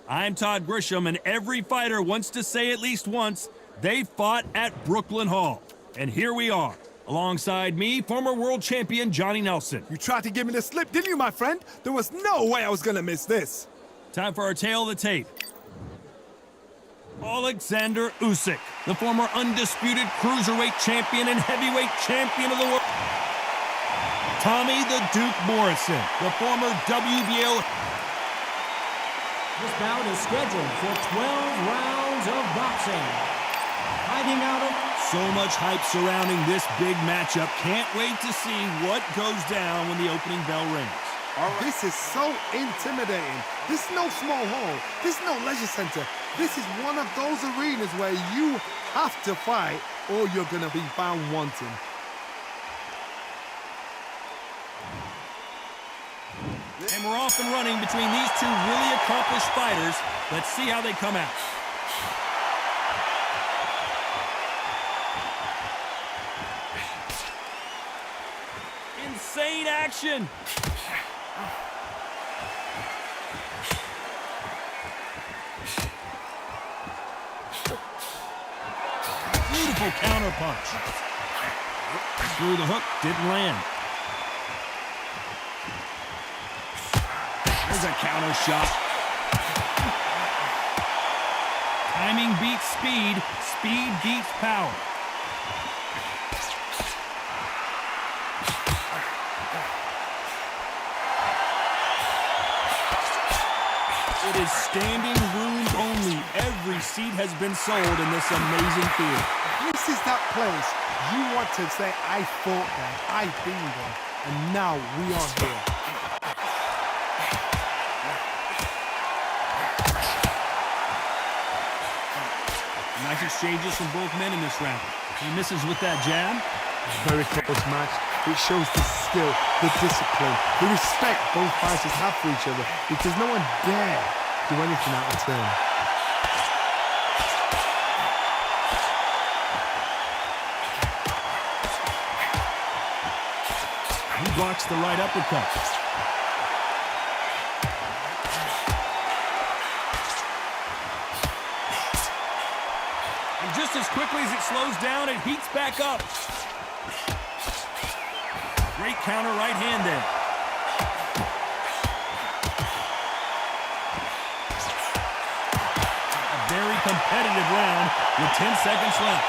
I'm Todd Grisham, and every fighter wants to say at least once they fought at Brooklyn Hall. And here we are. Alongside me, former world champion Johnny Nelson. You tried to give me the slip, didn't you, my friend? There was no way I was gonna miss this. Time for our tale of the tape. Oleksander Usyk, the former undisputed cruiserweight champion and heavyweight champion of the world. Tommy the Duke Morrison, the former WBO. This bout is scheduled for 12 rounds of boxing. Fighting out of... So much hype surrounding this big matchup. Can't wait to see what goes down when the opening bell rings. This is so intimidating. This is no small hall. This is no leisure center. This is one of those arenas where you have to fight or you're gonna be found wanting. And we're off and running between these two really accomplished fighters. Let's see how they come out. Insane action! Beautiful counter punch. Through the hook, didn't land. There's a counter shot. Timing beats speed. Speed beats power. It is standing room only. Every seat has been sold in this amazing theater. This is that place you want to say, I fought there, I've been there, and now we are here. Nice exchanges from both men in this round. He misses with that jab. Very close match. It shows the skill, the discipline, the respect both fighters have for each other, because no one dare do anything out of turn. He blocks the right uppercut. And just as quickly as it slows down, it heats back up. Great counter right hand there. A very competitive round with 10 seconds left.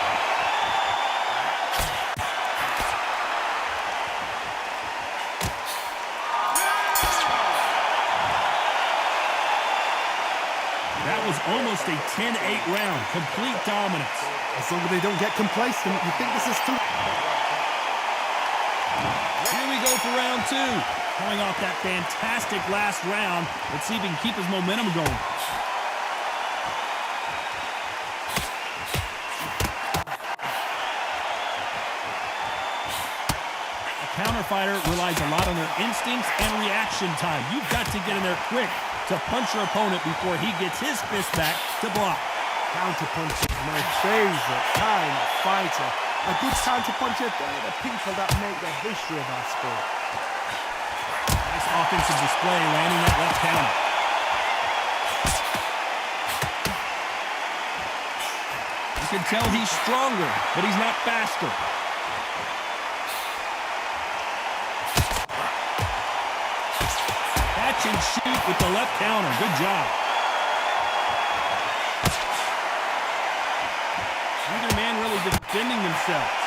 That was almost a 10-8 round. Complete dominance. As long as they don't get complacent, you think this is too... Here we go for round two. Coming off that fantastic last round. Let's see if he can keep his momentum going. A counter fighter relies a lot on their instincts and reaction time. You've got to get in there quick to punch your opponent before he gets his fist back to block. Counter punch is my favorite kind of fighter. A good counter puncher, they're the people that make the history of our sport. Nice offensive display, landing that left counter. You can tell he's stronger, but he's not faster. Catch and shoot with the left counter. Good job. Neither man really defending themselves.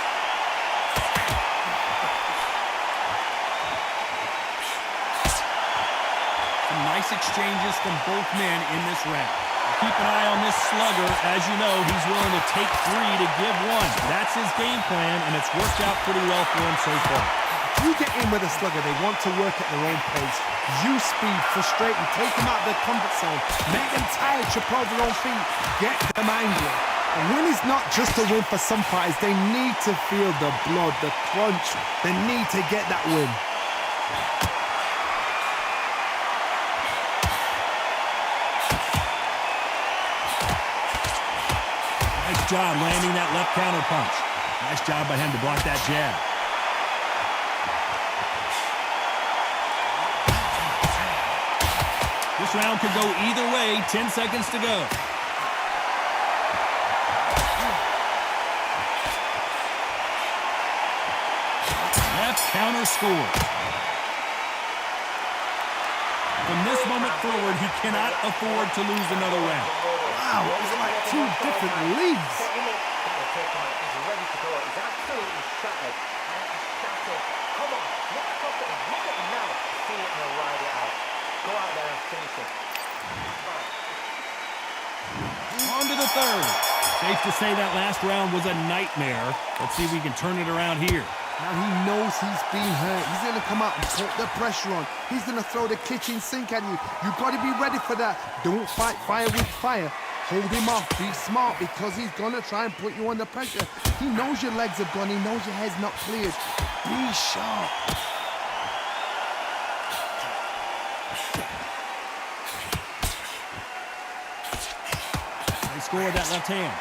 Some nice exchanges from both men in this round. Keep an eye on this slugger. As you know, he's willing to take three to give one. That's his game plan, and it's worked out pretty well for him so far. You get in with a slugger, they want to work at their own pace. Use speed, frustrate them, take them out of their comfort zone, make them tired, trip over their own feet, get them angry. A win is not just a win for some fighters. They need to feel the blood, the crunch. They need to get that win. Nice job landing that left counter punch. Nice job by him to block that jab. This round could go either way. 10 seconds to go. Left counter score. From this moment forward, he cannot afford to lose another round. Wow, it was like two different leagues. He's ready to go. He's absolutely shattered. Shattered. Come on, look at him. Look at him now. See it and he'll ride it out. Go out there and finish it. On to the third. Safe to say that last round was a nightmare. Let's see if we can turn it around here. Now he knows he's been hurt. He's going to come out and put the pressure on. He's going to throw the kitchen sink at you. You've got to be ready for that. Don't fight fire with fire. Hold him off. Be smart because he's going to try and put you under pressure. He knows your legs have gone. He knows your head's not cleared. Be sharp. They scored that left hand.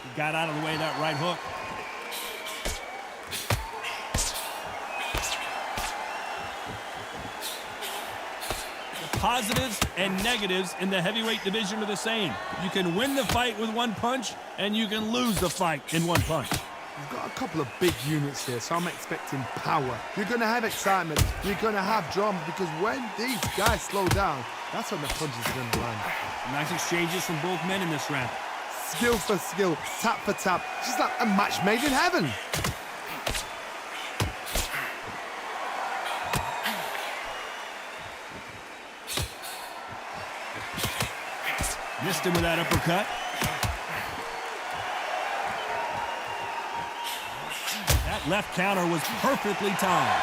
He got out of the way of that right hook. The positives and negatives in the heavyweight division are the same. You can win the fight with one punch, and you can lose the fight in one punch. You've got a couple of big units here, so I'm expecting power. You're going to have excitement. You're going to have drama because when these guys slow down, that's when the punches are going to land. Nice exchanges from both men in this round. Skill for skill, tap for tap. Just like a match made in heaven. Missed him with that uppercut. That left counter was perfectly timed.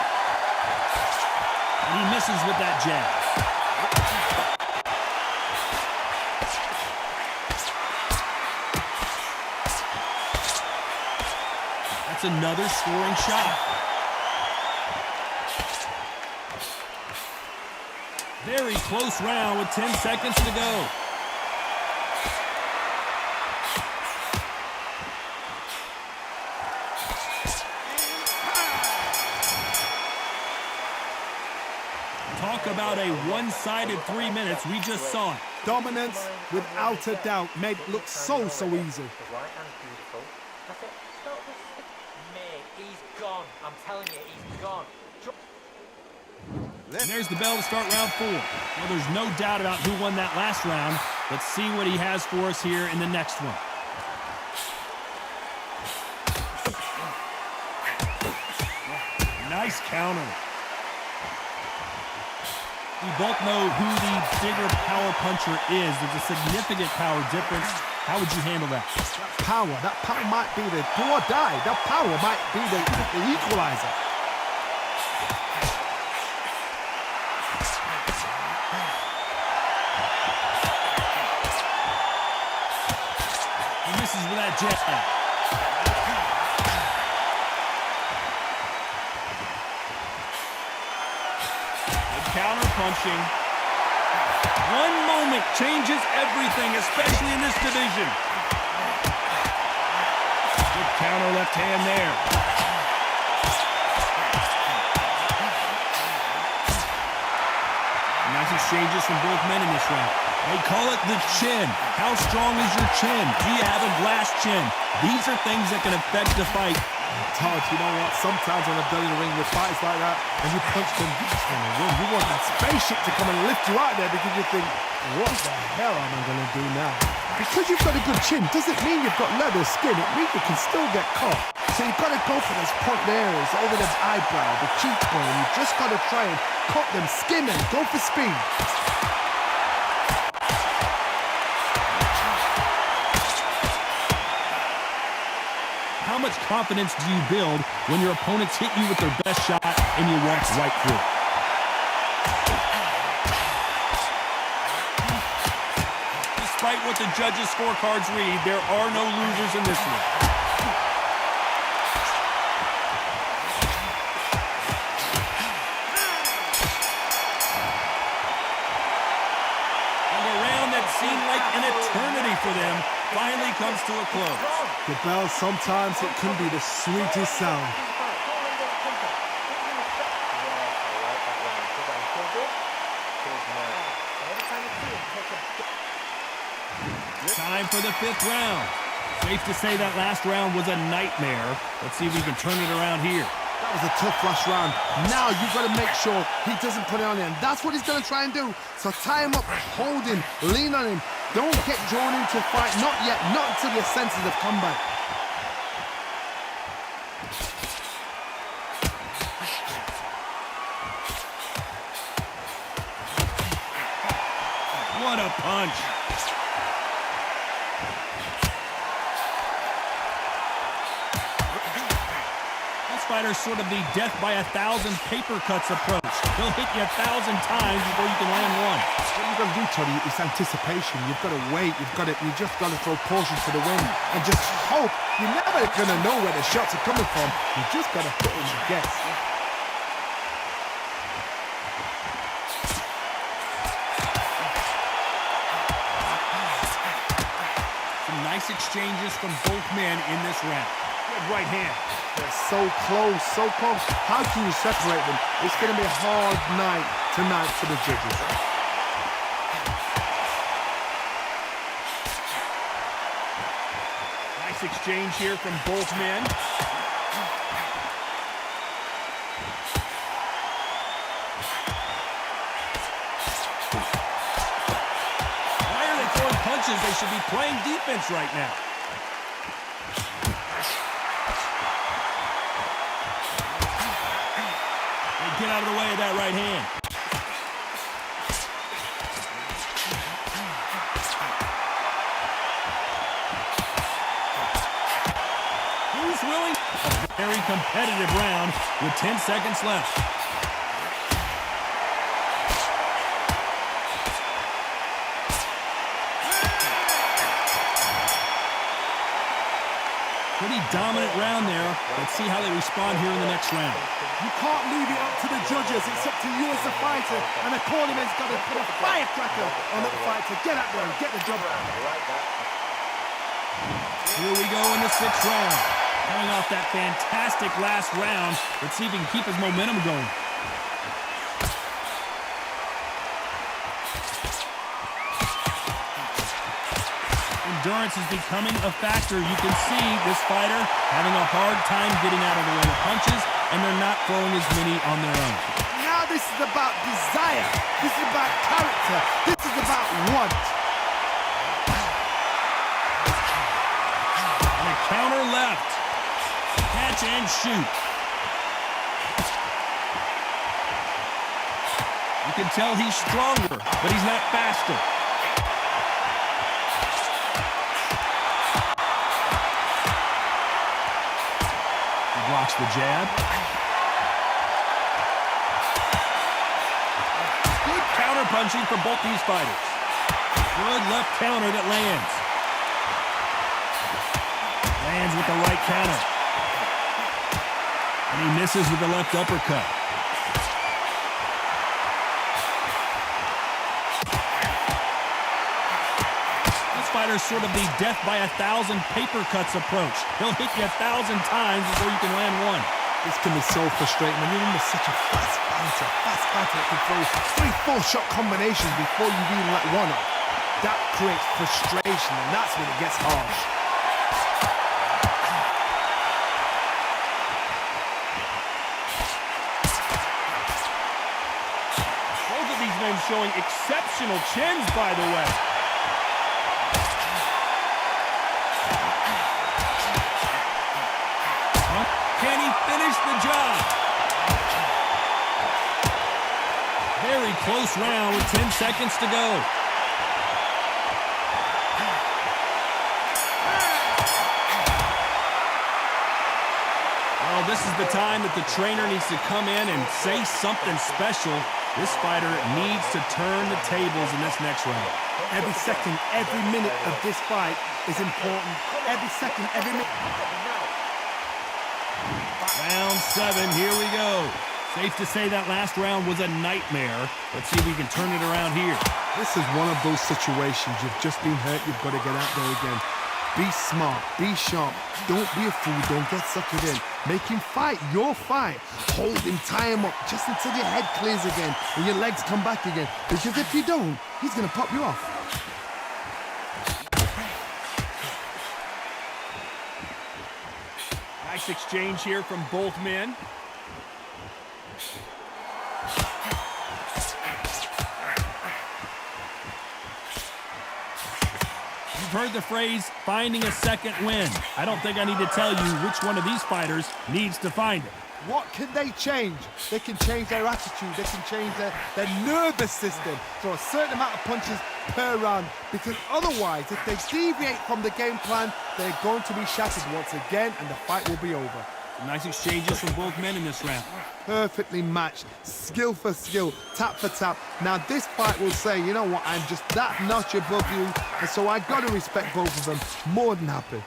And he misses with that jab. That's another scoring shot. Very close round with 10 seconds to go. Talk about a one-sided 3 minutes. We just saw it. Dominance, without a doubt, made it look so easy. The right hand's beautiful. That's it. Stop this. Mate, he's gone. I'm telling you, he's gone. And there's the bell to start round 4. Well, there's no doubt about who won that last round. Let's see what he has for us here in the next one. Nice counter. We both know who the bigger power puncher is. There's a significant power difference. How would you handle that? That power might be the do or die. That power might be the equalizer. He misses with that jab. Counter punching. One moment changes everything, especially in this division. Good counter left hand there. Nice exchanges from both men in this round. They call it the chin. How strong is your chin? Do you have a glass chin? These are things that can affect the fight. Todd, you know what? Sometimes when I've done in the ring with fights like that, and you punch them, you just want to win. You want that spaceship to come and lift you out there because you think, what the hell am I going to do now? Because you've got a good chin doesn't mean you've got leather skin. It means you can still get caught. So you've got to go for those point areas over the eyebrow, the cheekbone. You've just got to try and cut them, skim them, go for speed. How much confidence do you build when your opponents hit you with their best shot and you walk right through? Despite what the judges' scorecards read, there are no losers in this one. And a round that seemed like an eternity for them finally comes to a close. The bell, sometimes it can be the sweetest sound. Time for the 5th round. Safe to say that last round was a nightmare. Let's see if we can turn it around here. That was a tough last round. Now you've got to make sure he doesn't put it on him. That's what he's going to try and do. So tie him up, hold him, lean on him. Don't get drawn into a fight. Not yet. Not until your senses have come back. What a punch. Fighter's sort of the death by 1,000 paper cuts approach. He'll hit you 1,000 times before you can land one. What you've got to do, Tony, is anticipation. You've got to wait. You just got to throw caution to the wind and just hope. You're never going to know where the shots are coming from. You just got to put in your guess. Some nice exchanges from both men in this round. Good right hand. They're so close, so close. How can you separate them? It's going to be a hard night tonight for the judges. Nice exchange here from both men. Why are they throwing punches? They should be playing defense right now. Get out of the way of that right hand. Who's willing? A very competitive round with 10 seconds left. Pretty dominant round there. Let's see how they respond here in the next round. You can't leave it up to the judges. It's up to you as the fighter. And the cornerman's got to put a firecracker on that fight to get out there and get the job done. Here we go in the 6th round. Coming off that fantastic last round. Let's see if he can keep his momentum going. Endurance is becoming a factor. You can see this fighter having a hard time getting out of the way of punches, and they're not throwing as many on their own. Now this is about desire. This is about character. This is about want. And a counter left. Catch and shoot. You can tell he's stronger, but he's not faster. Blocks the jab. Good counter punching from both these fighters. Good left counter that lands. Lands with the right counter. And he misses with the left uppercut. Fighter's sort of the death by 1,000 paper cuts approach. He'll hit you 1,000 times before you can land one. This can be so frustrating when you're under such a fast fighter that can throw 3-4 shot combinations before you even let one off. That creates frustration, and that's when it gets harsh. Both of these men showing exceptional chins, by the way. Can he finish the job? Very close round with 10 seconds to go. Well, this is the time that the trainer needs to come in and say something special. This fighter needs to turn the tables in this next round. Every second, every minute of this fight is important. Every second, every minute. Round 7, here we go. Safe to say that last round was a nightmare. Let's see if we can turn it around here. This is one of those situations. You've just been hurt. You've got to get out there again. Be smart, be sharp, don't be a fool, don't get suckered in. Make him fight your fight. Hold him, tie him up, just until your head clears again and your legs come back again. Because if you don't, he's gonna pop you off. Nice exchange here from both men. You've heard the phrase, finding a second win. I don't think I need to tell you which one of these fighters needs to find it. What can they change? They can change their attitude. They can change their nervous system. Throw a certain amount of punches per round. Because otherwise, if they deviate from the game plan, they're going to be shattered once again and the fight will be over. Some nice exchanges from both men in this round. Perfectly matched, skill for skill, tap for tap. Now this fight will say, you know what, I'm just that notch above you, and so I got to respect both of them. More than happy.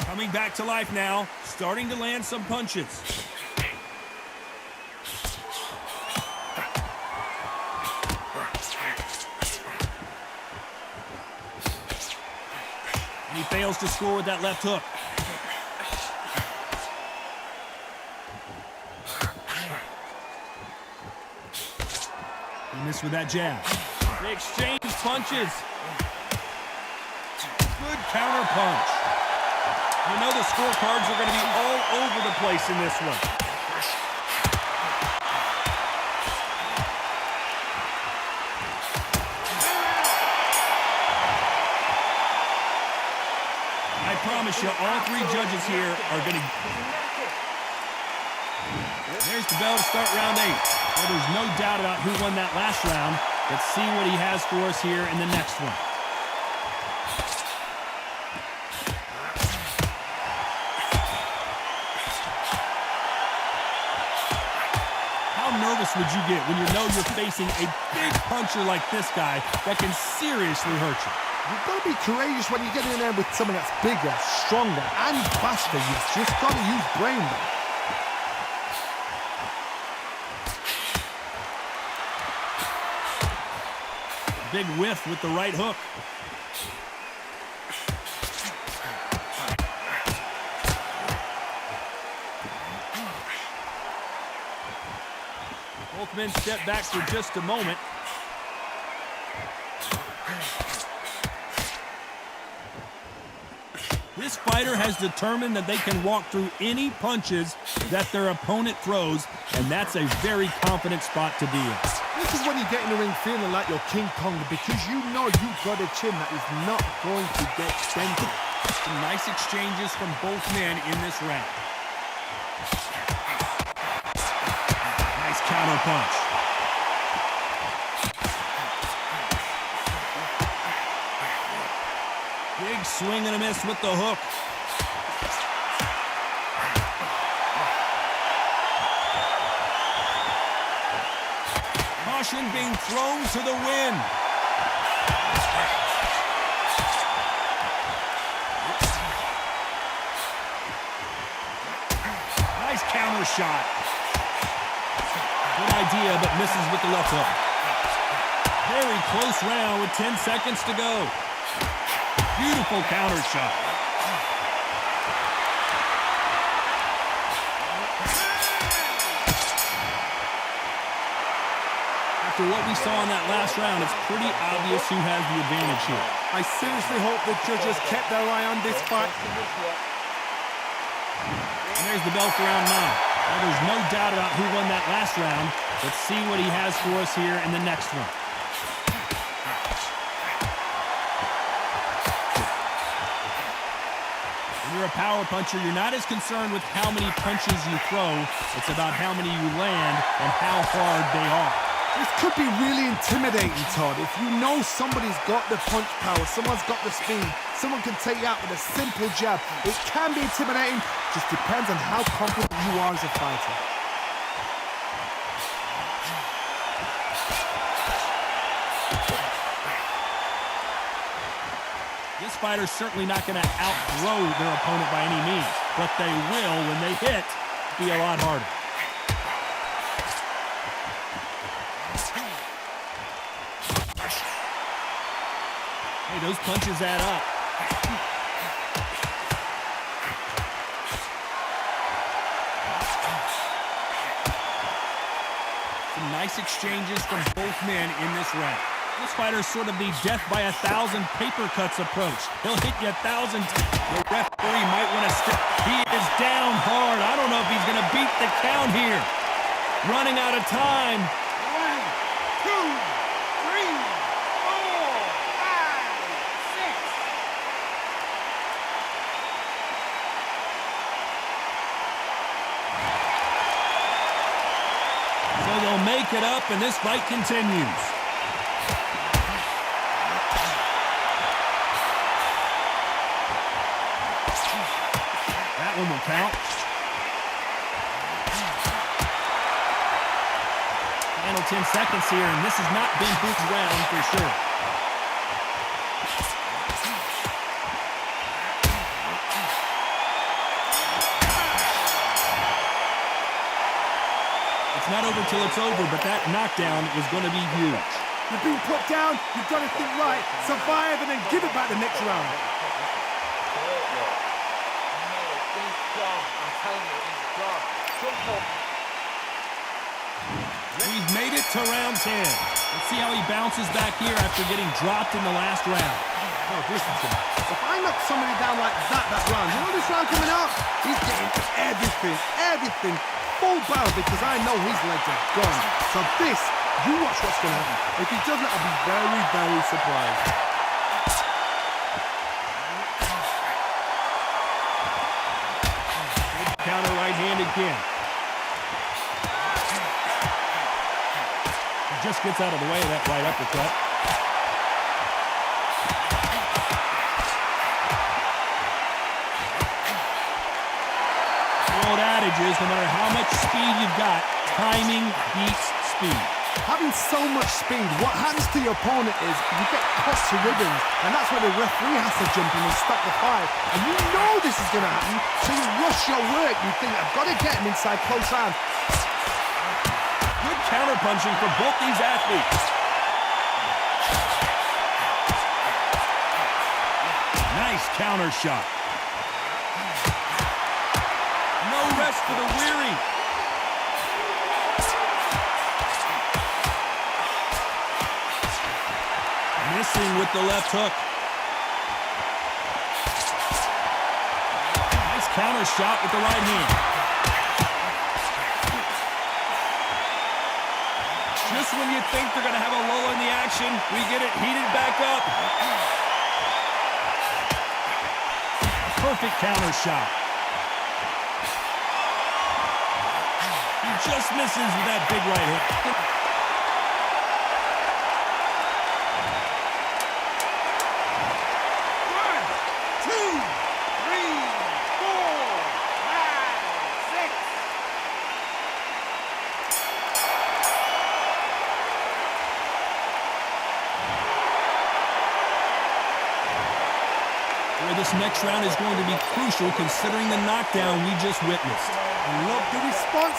Coming back to life now, starting to land some punches. And he fails to score with that left hook. He missed with that jab. They exchange punches. Good counter punch. You know the scorecards are going to be all over the place in this one. I promise you, all three judges here are going to... There's the bell to start round 8. Well, there's no doubt about who won that last round. Let's see what he has for us here in the next one. How nervous would you get when you know you're facing a big puncher like this guy that can seriously hurt you? You've got to be courageous when you get in there with someone that's bigger, stronger, and faster. You've just got to use brain there. Big whiff with the right hook. Both men step back for just a moment. This fighter has determined that they can walk through any punches that their opponent throws, and that's a very confident spot to be in. This is when you get in the ring feeling like you're King Kong, because you know you've got a chin that is not going to get dented. Some nice exchanges from both men in this round. Nice counter punch. Big swing and a miss with the hook. Caution being thrown to the wind. Nice counter shot. Good idea, but misses with the left hook. Very close round with 10 seconds to go. Beautiful counter shot. After what we saw in that last round, it's pretty obvious who has the advantage here. I seriously hope the judges kept their eye on this fight. And there's the bell for round 9. Well, there's no doubt about who won that last round. Let's see what he has for us here in the next one. When you're a power puncher, you're not as concerned with how many punches you throw. It's about how many you land and how hard they are. This could be really intimidating, Todd. If you know somebody's got the punch power, someone's got the speed, someone can take you out with a simple jab. It can be intimidating, just depends on how confident you are as a fighter. This fighter's certainly not going to outthrow their opponent by any means, but they will, when they hit, be a lot harder. Hey, those punches add up. Some nice exchanges from both men in this round. This fighter's sort of the death by 1,000 paper cuts approach. He'll hit you 1,000 times. The referee might want to step. He is down hard. I don't know if he's going to beat the count here. Running out of time. 1, 2, 3, 4, 5, 6. So they'll make it up, and this fight continues. That one will count. Final 10 seconds here, and this has not been his round for sure. It's not over till it's over, but that knockdown is going to be huge. You've been put down, you've got to think right, survive, and then give it back the next round. We've made it to round 10. Let's see how he bounces back here after getting dropped in the last round. Oh, listen to me. If I knock somebody down like that round, you know this round coming up? He's getting everything full barrel because I know his legs are gone. So this, you watch what's going to happen. If he doesn't, I'll be very, very surprised. Counter right hand again. He just gets out of the way of that right uppercut. The old adage is no matter how much speed you've got, timing beats speed. Having so much speed, what happens to your opponent is you get cut to ribbons, and that's where the referee has to jump in and stop the fight. And you know this is going to happen, so you rush your work. You think, I've got to get him inside close round. Good counter-punching for both these athletes. Nice counter shot. No rest for the weary. Missing with the left hook. Nice counter shot with the right hand. Just when you think they're going to have a lull in the action, we get it heated back up. Perfect counter shot. He just misses with that big right hook. This next round is going to be crucial considering the knockdown we just witnessed. I love the response.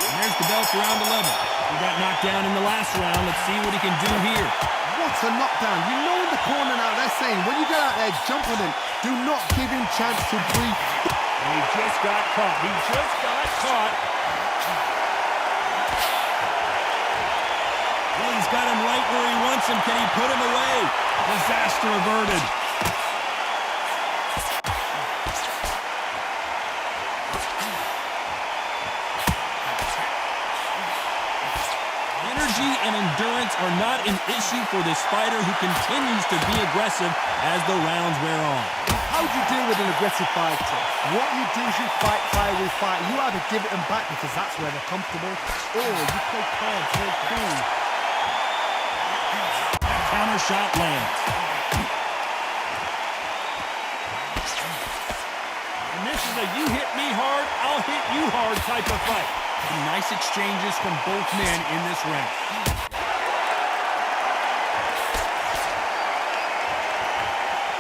And there's the bell for round 11. He got knocked down in the last round. Let's see what he can do here. What a knockdown. You know in the corner now they're saying, when you get out there, jump on him. Do not give him chance to breathe. And he just got caught. He just got caught. Well, he's got him right where he wants him. Can he put him away? Disaster averted. Energy and endurance are not an issue for this fighter who continues to be aggressive as the rounds wear on. How do you deal with an aggressive fighter? What you do is you fight fire with fire. You either give it them back because that's where they're comfortable, or you play calm, play cool. Counter shot lands. And this is a you hit me hard, I'll hit you hard type of fight. Some nice exchanges from both men in this round.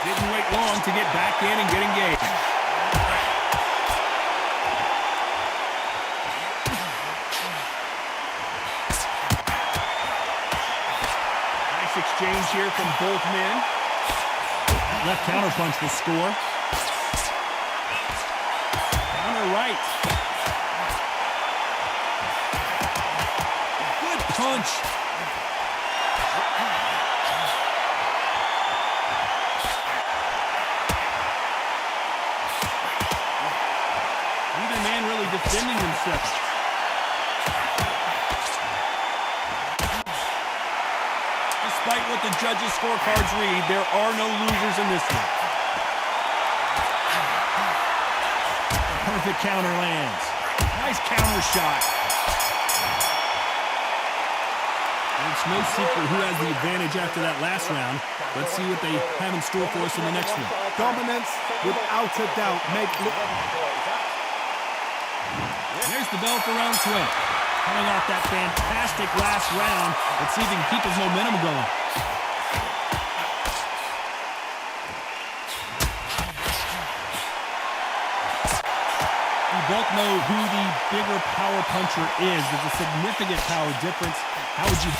Didn't wait long to get back in and get engaged. exchange here from both men. Left counterpunch will score. Counter right. Good punch. Neither man really defending themselves. Despite what the judges' scorecards read, there are no losers in this one. Perfect counter lands. Nice counter shot. And it's no secret who has the advantage after that last round. Let's see what they have in store for us in the next one. Dominance, without a doubt. There's the bell for round 12. Coming off that fantastic last round. Let's see if he can keep his momentum going. We both know who the bigger power puncher is. There's a significant power difference. How would you...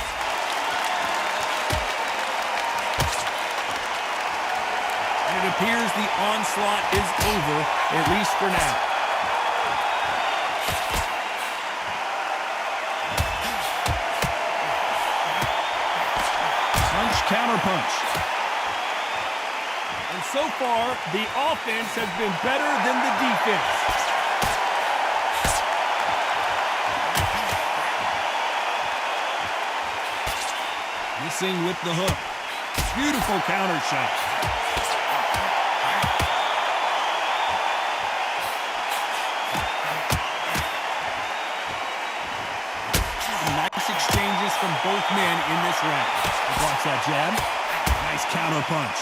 And it appears the onslaught is over, at least for now. Counter punch. And so far, the offense has been better than the defense. Missing with the hook. Beautiful counter shot. Nice exchanges from both men in this round. Blocks that jab. Nice counter punch.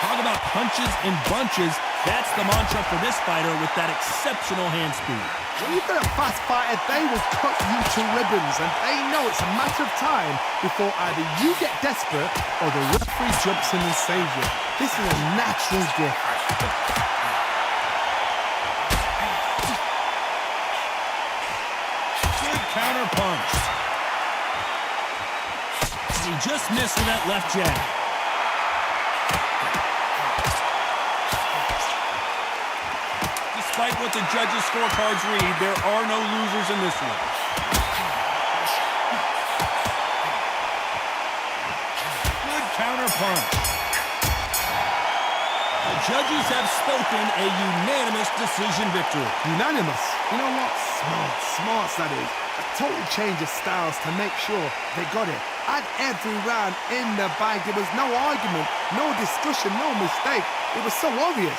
Talk about punches and bunches. That's the mantra for this fighter with that exceptional hand speed. When you've got a fast fighter, they will cut you to ribbons, and they know it's a matter of time before either you get desperate or the referee jumps in and saves you. This is a natural gift. Counter punch. And he just missed with that left jab. Despite what the judges' scorecards read, there are no losers in this one. Good counter punch. The judges have spoken a unanimous decision victory. Unanimous? You know what? Smart that is. A total change of styles to make sure they got it. Had every round in the bag. There was no argument, no discussion, no mistake. It was so obvious.